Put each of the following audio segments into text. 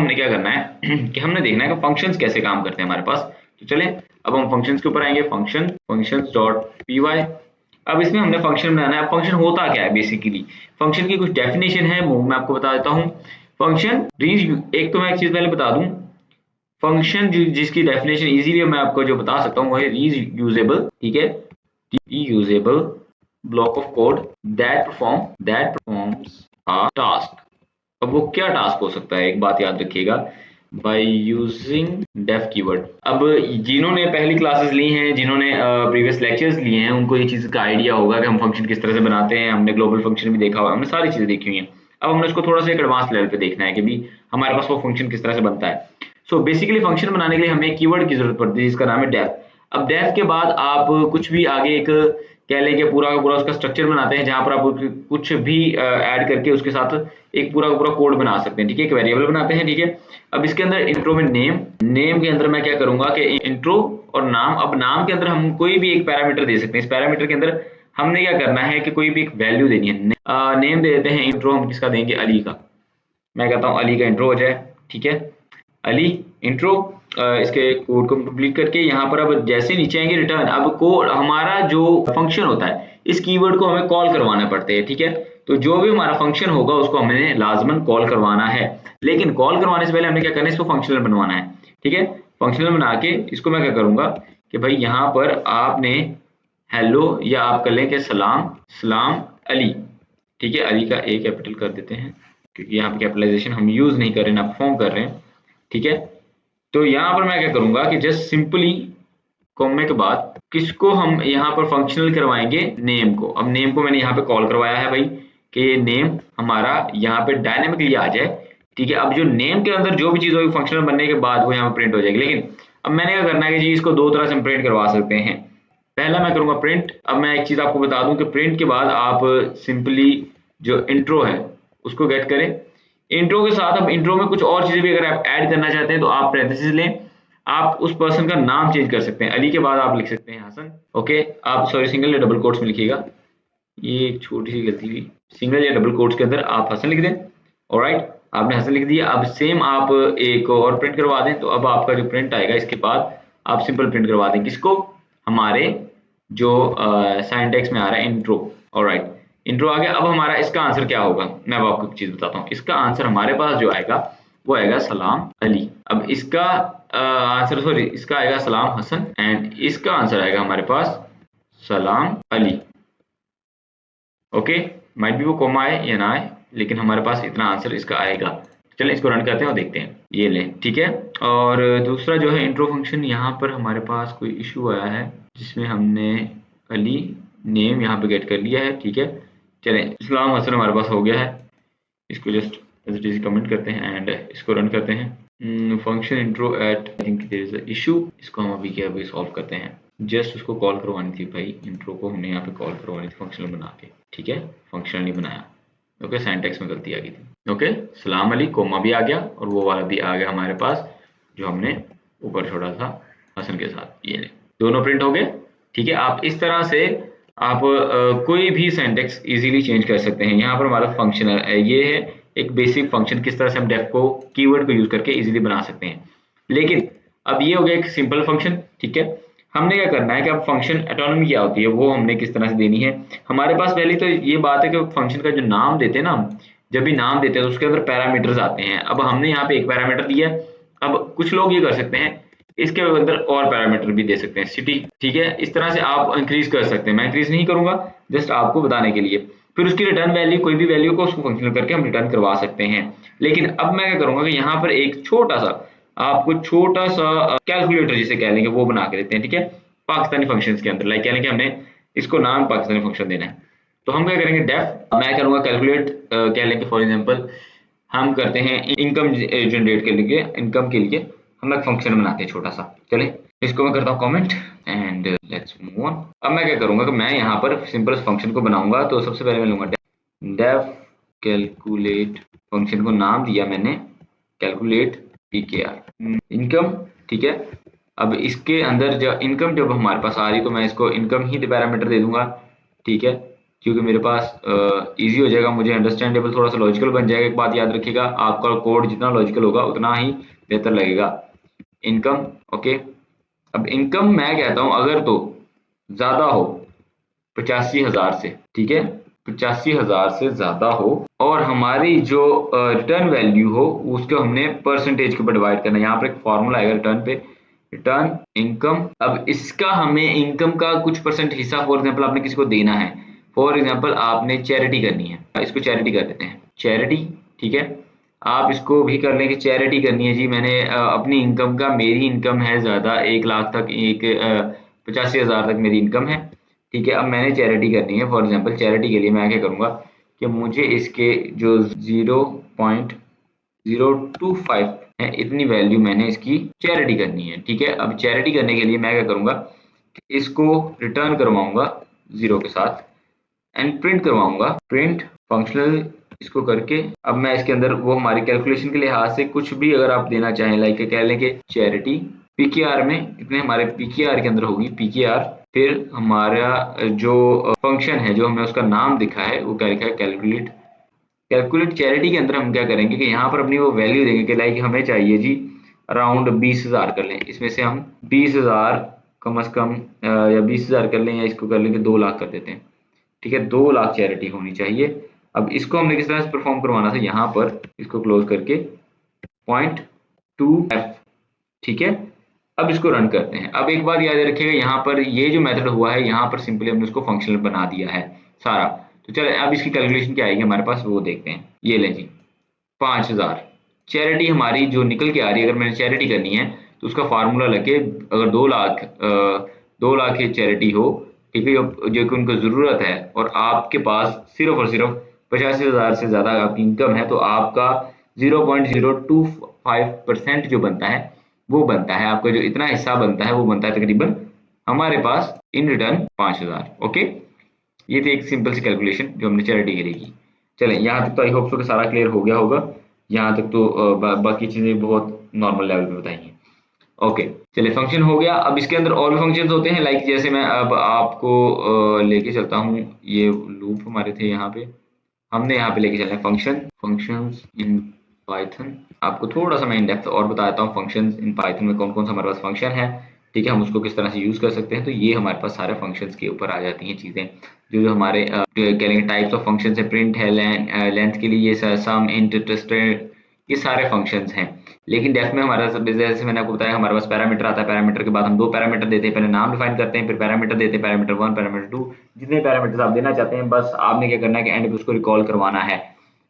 हमने क्या करना है कि हमने देखना है कि फंक्शंस कैसे काम करते हैं हमारे पास। तो चलें अब हम फंक्शंस के ऊपर आएंगे, फंक्शंस डॉट पी वाई। अब इसमें हमने फंक्शन बनाना है। अब फंक्शन होता क्या है बेसिकली, फंक्शन की कुछ डेफिनेशन है वो मैं आपको बता देता हूँ। फंक्शन एक तो मैं एक चीज पहले बता दूं, फंक्शन जिसकी डेफिनेशन इजीली मैं आपको जो बता सकता हूँ वो है रीयूजेबल, ठीक है, reusable block of code that performs a task. अब वो क्या टास्क हो सकता है, एक बात याद रखिएगा, बाय यूजिंग डेफ कीवर्ड। अब जिन्होंने पहली क्लासेस ली हैं, जिन्होंने प्रीवियस लेक्चर्स लिए हैं, उनको ये चीज़ का आइडिया होगा कि हम फंक्शन किस तरह से बनाते हैं। हमने ग्लोबल फंक्शन भी देखा हुआ, हमने सारी चीज़ें देखी हुई हैं। अब हमने इसको थोड़ा सा एक एडवांस लेवल पे देखना है कि भी हमारे पास वो फंक्शन किस तरह से बनता है। सो बेसिकली फंक्शन बनाने के लिए हमें कीवर्ड की जरूरत पड़ती है जिसका नाम है डेफ। अब डेफ के बाद आप कुछ भी आगे एक कह लें कि पूरा का पूरा उसका स्ट्रक्चर बनाते हैं जहां पर आप कुछ भी ऐड करके उसके साथ एक पूरा का पूरा कोड बना सकते हैं, ठीक है, एक वेरिएबल बनाते हैं, ठीक है। अब इसके अंदर इंट्रो में नेम के अंदर मैं क्या करूंगा कि इंट्रो और नाम, अब नाम के अंदर हम कोई भी एक पैरामीटर दे सकते हैं। इस पैरामीटर के अंदर हमने क्या करना है कि कोई भी एक वैल्यू देनी है। नेम दे देते हैं इंट्रो, हम किसका देंगे, अली का। मैं कहता हूँ अली का इंट्रो हो जाए, ठीक है, अली इंट्रो। इसके कोड को कंप्लीट करके यहाँ पर अब जैसे नीचे आएंगे रिटर्न, अब कोड हमारा जो फंक्शन होता है इस कीवर्ड को हमें कॉल करवाना पड़ते हैं, ठीक है। तो जो भी हमारा फंक्शन होगा उसको हमें लाजमन कॉल करवाना है, लेकिन कॉल करवाने से पहले हमने क्या करना है, इसको फंक्शनल बनवाना है, ठीक है। फंक्शनल बना के इसको मैं क्या करूंगा कि भाई यहाँ पर आपने हेलो, या आप कर लें कि सलाम अली, ठीक है। अली का ए कैपिटल कर देते हैं क्योंकि यहाँ पे कैपिटलाइजेशन हम यूज नहीं कर रहे, ना परफॉर्म कर रहे हैं, ठीक है। तो यहाँ पर मैं क्या करूंगा कि जस्ट सिंपली कॉमे के बाद किसको हम यहाँ पर फंक्शनल करवाएंगे, नेम को। अब नेम को मैंने यहाँ पे कॉल करवाया है भाई कि नेम हमारा यहाँ पे डायनेमिकली आ जाए, ठीक है। अब जो नेम के अंदर जो भी चीज होगी फंक्शनल बनने के बाद वो यहाँ पे प्रिंट हो जाएगी। लेकिन अब मैंने क्या करना है कि जी इसको दो तरह से हम प्रिंट करवा सकते हैं। पहला मैं करूंगा प्रिंट। अब मैं एक चीज आपको बता दूं कि प्रिंट के बाद आप सिंपली जो इंट्रो है उसको गेट करें। इंट्रो के साथ अब इंट्रो में कुछ और चीजें भी अगर आप ऐड करना चाहते हैं तो आप पैरेंथेसिस लें, आप उस पर्सन का नाम चेंज कर सकते हैं। अली के बाद आप लिख सकते हैं हसन, ओके। आप सॉरी सिंगल या डबल कोट्स में लिखिएगा, ये एक छोटी सी गलती हुई, सिंगल या डबल कोट्स के अंदर आप हसन लिख दें, ऑलराइट। आपने हसन लिख दिया। अब सेम आप एक और प्रिंट करवा दें, तो अब आपका जो प्रिंट आएगा इसके बाद आप सिंपल प्रिंट करवा दें किसको, हमारे जो सिंटैक्स में आ रहा है इंट्रो, ऑलराइट। इंट्रो आ गया। अब हमारा इसका आंसर क्या होगा, मैं अब आपको एक चीज बताता हूँ। इसका आंसर हमारे पास जो आएगा वो आएगा सलाम अली। अब इसका आंसर सॉरी इसका आएगा सलाम हसन, एंड इसका आंसर आएगा हमारे पास सलाम अली, ओके। माइट भी वो कॉमा आए या ना आए, लेकिन हमारे पास इतना आंसर इसका आएगा। चलें इसको रन करते हैं और देखते हैं, ये लें, ठीक है। और दूसरा जो है इंट्रो फंक्शन, यहाँ पर हमारे पास कोई इशू आया है जिसमें हमने अली नेम यहाँ पे गेट कर लिया है, ठीक है। चलें इस्लाम हसन हमारे पास हो गया है, इसको just as it is comment करते हैं एंड इसको रन करते हैं। Function intro at I think there is a issue, इसको हम अभी क्या अभी सॉल्व करते हैं। जस्ट उसको कॉल करवानी थी भाई, इंट्रो को हमने यहाँ पे कॉल करवानी थी फंक्शनल बना के, ठीक है, फंक्शनल नहीं बनाया, ओके। सिंटैक्स में गलती आ गई थी, ओके। सलाम अली कोमा भी आ गया और वो वाला भी आ गया हमारे पास जो हमने ऊपर छोड़ा था हसन के साथ, ये ले दोनों प्रिंट हो गए, ठीक है। आप इस तरह से आप कोई भी सिंटैक्स इजीली चेंज कर सकते हैं। यहाँ पर हमारा फंक्शन ये है एक बेसिक फंक्शन, किस तरह से हम डेफ को कीवर्ड को यूज करके इजीली बना सकते हैं। लेकिन अब ये हो गया एक सिंपल फंक्शन, ठीक है। हमने क्या करना है कि अब फंक्शन ऑटोनॉमी क्या होती है वो हमने किस तरह से देनी है। हमारे पास पहले तो ये बात है कि फंक्शन का जो नाम देते हैं ना, जब भी नाम देते हैं तो उसके अंदर पैरामीटर्स आते हैं। अब हमने यहाँ पे एक पैरामीटर दिया, अब कुछ लोग ये कर सकते हैं इसके अंदर और पैरामीटर भी दे सकते हैं, सिटी, ठीक है। इस तरह से आप इंक्रीज कर सकते हैं, मैं इंक्रीज नहीं करूंगा, जस्ट आपको बताने के लिए। फिर उसकी रिटर्न वैल्यू कोई भी वैल्यू को उसको फंक्शनल करके हम रिटर्न करवा सकते हैं। लेकिन अब मैं क्या करूंगा कि यहाँ पर एक छोटा सा आपको छोटा सा कैलकुलेटर जिसे कह लेंगे वो बना के देते हैं, ठीक है, पाकिस्तानी फंक्शंस के अंदर। लाइक कह लेंगे हमने इसको नाम पाकिस्तानी फंक्शन देना है, तो हम क्या करेंगे डेफ मैं करूंगा कैलकुलेट, कह लेंगे फॉर एग्जांपल हम करते हैं इनकम जनरेट के लिए, इनकम के लिए हम एक फंक्शन बनाते हैं छोटा सा। चले इसको मैं करता हूँ comment and let's move on. अब मैं क्या करूंगा कि मैं यहाँ पर सिंपल फंक्शन को बनाऊंगा, तो सबसे पहले मैं लूंगा डेफ कैलकुलेट, फंक्शन को नाम दिया मैंने कैलकुलेट pkr इनकम, ठीक है। अब इसके अंदर जब इनकम जब हमारे पास आ रही तो मैं इसको इनकम ही पैरामीटर दे दूंगा, ठीक है। क्योंकि मेरे पास इजी हो जाएगा, मुझे अंडरस्टैंडेबल, थोड़ा सा लॉजिकल बन जाएगा। एक बात याद रखिएगा, आपका कोड जितना लॉजिकल होगा उतना ही बेहतर लगेगा। Income, okay. अब इनकम मैं कहता हूं अगर तो ज्यादा हो 85,000 से, ठीक है, 85,000 से ज्यादा हो और हमारी जो रिटर्न वैल्यू हो उसको हमने परसेंटेज के ऊपर डिवाइड करना है। यहाँ पर एक फॉर्मूला आएगा रिटर्न पे, रिटर्न इनकम। अब इसका हमें इनकम का कुछ परसेंट हिस्सा फॉर एग्जाम्पल आपने किसी को देना है, फॉर एग्जाम्पल आपने चैरिटी करनी है, इसको चैरिटी कर देते हैं, चैरिटी, ठीक है। आप इसको भी कर लें कि चैरिटी करनी है जी, मैंने अपनी इनकम का, मेरी इनकम है ज्यादा 1 लाख तक, 85,000 तक मेरी इनकम है, ठीक है। अब मैंने चैरिटी करनी है, फॉर एग्जाम्पल चैरिटी के लिए मैं क्या करूंगा कि मुझे इसके जो 0.025 है इतनी वैल्यू मैंने इसकी चैरिटी करनी है, ठीक है। अब चैरिटी करने के लिए मैं क्या करूंगा कि इसको रिटर्न करवाऊंगा 0 के साथ एंड प्रिंट करवाऊंगा, प्रिंट फंक्शनल इसको करके। अब मैं इसके अंदर वो हमारी कैलकुलेशन के लिहाज से कुछ भी अगर आप देना चाहें, लाइक कह लें कि चैरिटी पीकेआर में इतने, हमारे पीकेआर के अंदर होगी पीकेआर, फिर हमारा जो फंक्शन है जो हमें उसका नाम दिखा है वो क्या लिखा है, कैलकुलेट। कैलकुलेट चैरिटी के अंदर हम क्या करेंगे कि यहाँ पर अपनी वो वैल्यू देंगे कि लाइक हमें चाहिए जी अराउंड 20,000 कर लें, इसमें से हम 20,000 कम से कम या 20,000 कर लें, या इसको कर लेंगे 2 लाख कर देते हैं, ठीक है। 2 लाख चैरिटी होनी चाहिए। अब इसको हमने किस तरह से परफॉर्म करवाना था, यहाँ पर इसको क्लोज करके 0.2f, ठीक है। अब इसको रन करते हैं। अब एक बात याद रखिएगा, यहाँ पर ये जो मेथड हुआ है यहाँ पर सिंपली हमने उसको फंक्शनल बना दिया है सारा। तो चले अब इसकी कैलकुलेशन क्या आएगी हमारे पास वो देखते हैं। ये लें जी 5,000 चैरिटी हमारी जो निकल के आ रही है, अगर मैंने चैरिटी करनी है तो उसका फार्मूला लगे, अगर 2 लाख की चैरिटी हो, ठीक है, जो कि उनको जरूरत है और आपके पास सिर्फ और सिर्फ 85,000 से ज्यादा आपकी इनकम है, तो आपका 0.025% जो बनता है वो बनता है, आपका जो इतना हिस्सा बनता है वो बनता है तकरीबन हमारे पास इन रिटर्न 5,000। ओके, ये थी एक सिंपल सी कैलकुलेशन जो हमने चैरिटी के लिए की। चलें यहाँ तक तो आई होप सो कि सारा क्लियर हो गया होगा। यहाँ तक तो बाकी चीजें बहुत नॉर्मल लेवल पे बताई हैं। ओके, चलिए फंक्शन हो गया। अब इसके अंदर और भी फंक्शंस होते हैं, लाइक जैसे मैं अब आपको लेके चलता हूँ, ये लूप हमारे थे यहाँ पे, हमने यहाँ पे लेके चलना है फंक्शंस इन पाइथन। आपको थोड़ा सा मैं इन डेप्थ और बताता हूँ फंक्शंस इन पाइथन में कौन कौन सा हमारे पास फंक्शन है, ठीक है, हम उसको किस तरह से यूज कर सकते हैं। तो ये हमारे पास सारे फंक्शंस के ऊपर आ जाती हैं चीजें, जो हमारे कहेंगे टाइप्स ऑफ फंक्शन है, प्रिंट है, लेंथ के लिए ये सम, इंट, ट्विस्टेड, ये सारे फंक्शंस हैं। लेकिन डेफ में हमारा जैसे मैंने आपको बताया हमारे पास पैरामीटर आता है, पैरामीटर के बाद हम 2 पैरामीटर देते हैं, पहले नाम डिफाइन करते हैं, फिर पैरामीटर देते हैं, पैरामीटर 1, पैरामीटर 2, जितने पैरामीटर्स आप देना चाहते हैं, बस आपने क्या करना है कि एंड पे उसको रिकॉल करवाना है।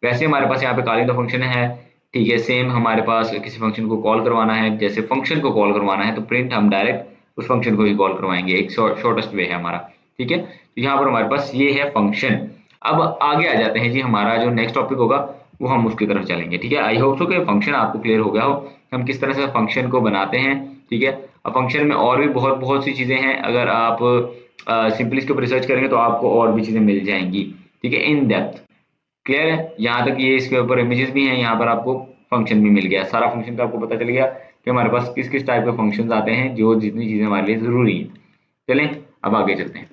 वैसे हमारे पास यहाँ पे कॉलिंग द फंक्शन है, ठीक है। सेम हमारे पास किसी फंक्शन को कॉल करवाना है, जैसे फंक्शन को कॉल करवाना है तो प्रिंट हम डायरेक्ट उस फंक्शन को ही कॉल करवाएंगे, एक शॉर्टेस्ट वे है हमारा, ठीक है। तो यहाँ पर हमारे पास ये है फंक्शन। अब आगे आ जाते हैं जी, हमारा जो नेक्स्ट टॉपिक होगा वो हम उसकी तरफ चलेंगे, ठीक है। आई होप सो कि फंक्शन आपको क्लियर हो गया हो, हम किस तरह से फंक्शन को बनाते हैं, ठीक है। अब फंक्शन में और भी बहुत सी चीजें हैं, अगर आप सिंपली इसके ऊपर रिसर्च करेंगे तो आपको और भी चीजें मिल जाएंगी, ठीक है, इन डेप्थ। क्लियर है, यहाँ तक ये इसके ऊपर इमेजेस भी हैं, यहाँ पर आपको फंक्शन भी मिल गया, सारा फंक्शन का आपको पता चल गया कि हमारे पास किस किस टाइप के फंक्शंस आते हैं, जो जितनी चीजें हमारे लिए जरूरी है। चलें अब आगे चलते हैं।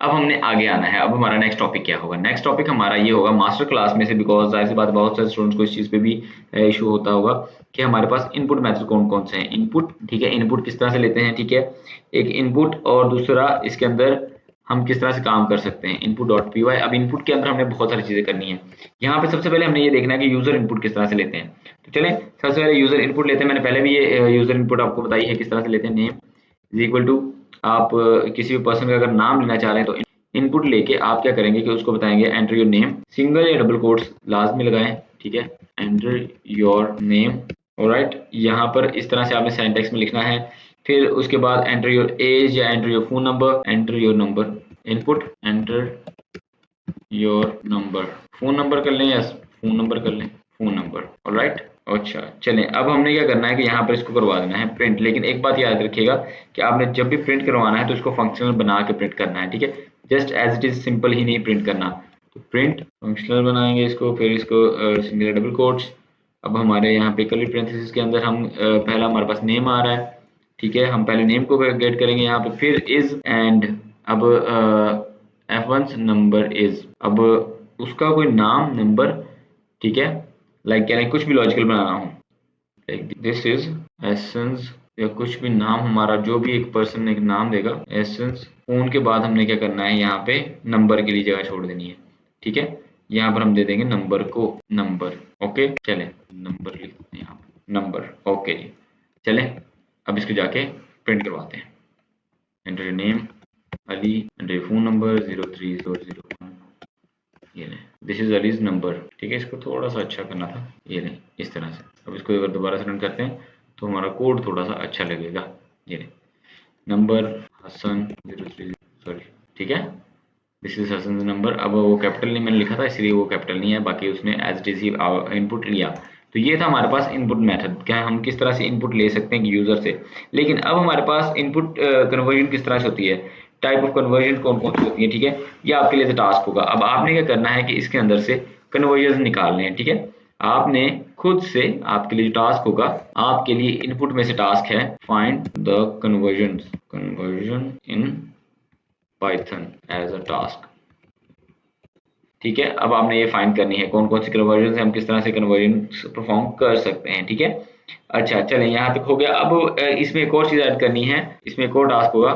अब हमने आगे आना है, अब हमारा नेक्स्ट टॉपिक क्या होगा, नेक्स्ट टॉपिक हमारा ये होगा मास्टर क्लास में से, बिकॉज जाहिर सी बात बहुत सारे स्टूडेंट्स को इस चीज पे भी इशू होता होगा कि हमारे पास इनपुट मेथड कौन कौन से हैं। इनपुट, ठीक है, इनपुट किस तरह से लेते हैं, ठीक है, एक इनपुट, और दूसरा इसके अंदर हम किस तरह से काम कर सकते हैं, input.py। अब इनपुट के अंदर हमने बहुत सारी चीजें करनी है। यहाँ पे सबसे पहले हमने ये देखना है कि यूजर इनपुट किस तरह से लेते हैं। तो चलें सबसे पहले यूजर इनपुट लेते हैं। मैंने पहले भी ये यूजर इनपुट आपको बताई है किस तरह से लेते हैं। नेम इज इक्वल टू, आप किसी भी पर्सन का अगर नाम लेना चाह रहे हैं तो इनपुट लेके आप क्या करेंगे कि उसको बताएंगे एंटर योर नेम, सिंगल या डबल कोट्स लाजमी लगाएं, ठीक है, एंटर योर नेम, ऑलराइट। यहाँ पर इस तरह से आपने सिंटैक्स में लिखना है। फिर उसके बाद एंटर योर एज या enter your phone number, enter your number, input enter your number, phone number कर लें या फोन नंबर कर लें, फोन नंबर, ऑलराइट। अच्छा चलें, अब हमने क्या करना है कि यहाँ पर इसको करवा देना है प्रिंट। लेकिन एक बात याद रखिएगा कि आपने जब भी प्रिंट करवाना है तो इसको फंक्शनल बना के प्रिंट करना है, ठीक है, just as it is simple ही नहीं प्रिंट करना। तो प्रिंट फंक्शनल बनाएंगे इसको, फिर इसको सिंगल डबल कोट्स। अब हमारे यहाँ पे कर्ली पैरेंथेसिस के अंदर हम पहला हमारे पास नेम आ रहा है, ठीक है, हम पहले नेम को गेट करेंगे यहाँ पे, फिर इज एंड अब f1 नंबर इज, अब उसका कोई नाम नंबर, ठीक है, लाइक यानी कुछ भी लॉजिकल बनाना हो, लाइक दिस इज एसेंस, या कुछ भी नाम हमारा, जो भी एक पर्सन एक नाम देगा एसेंस, फोन के बाद हमने क्या करना है, यहाँ पे नंबर के लिए जगह छोड़ देनी है, ठीक है। यहाँ पर हम दे देंगे नंबर को नंबर, ओके चले नंबर लिखते हैं यहाँ पे नंबर, ओके जी चले। अब इसको जाके प्रिंट करवाते हैं। Enter your name Ali, enter your phone number 03001, ये ले दिस इज अलीज नंबर, ठीक है। इसको थोड़ा सा अच्छा करना था, ये ले इस तरह से। अब इसको अगर दोबारा से रन करते हैं तो हमारा कोड थोड़ा सा अच्छा लगेगा। ये ले नंबर हसन 03, सॉरी, ठीक है, दिस इज हसन नंबर। अब वो कैपिटल नहीं मैंने लिखा था इसलिए वो कैपिटल नहीं है, बाकी उसने एज इट इज इनपुट लिया। तो ये था हमारे पास इनपुट मेथड, क्या हम किस तरह से इनपुट ले सकते हैं यूजर से। लेकिन अब हमारे पास इनपुट कन्वर्जन किस तरह से होती है, टाइप ऑफ कन्वर्जन कौन कौन सी होती है, ठीक है, ये आपके लिए टास्क होगा। अब आपने क्या करना है कि इसके अंदर से कन्वर्जन निकालने हैं, ठीक है। आपने खुद से, आपके लिए जो टास्क होगा, आपके लिए इनपुट में से टास्क है find the conversion in Python as a task, ठीक है। अब आपने ये फाइंड करनी है कौन कौन सी कन्वर्जन हम किस तरह से कन्वर्जन परफॉर्म कर सकते हैं, ठीक है। अच्छा चलें, यहाँ तक हो गया। अब इसमें एक और चीज ऐड करनी है, इसमें एक और टास्क होगा,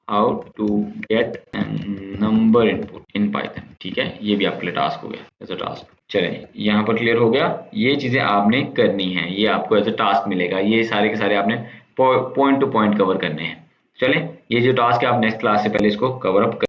how to get number input in Python, ठीक है। ये भी आपके लिए टास्क हो गया एज अ टास्क। चलें यहाँ पर क्लियर हो गया, ये चीजें आपने करनी है, ये आपको एज अ टास्क मिलेगा। ये सारे के सारे आपने पॉइंट टू पॉइंट कवर करने हैं। चलें, ये जो टास्क है आप नेक्स्ट क्लास से पहले इसको कवर अप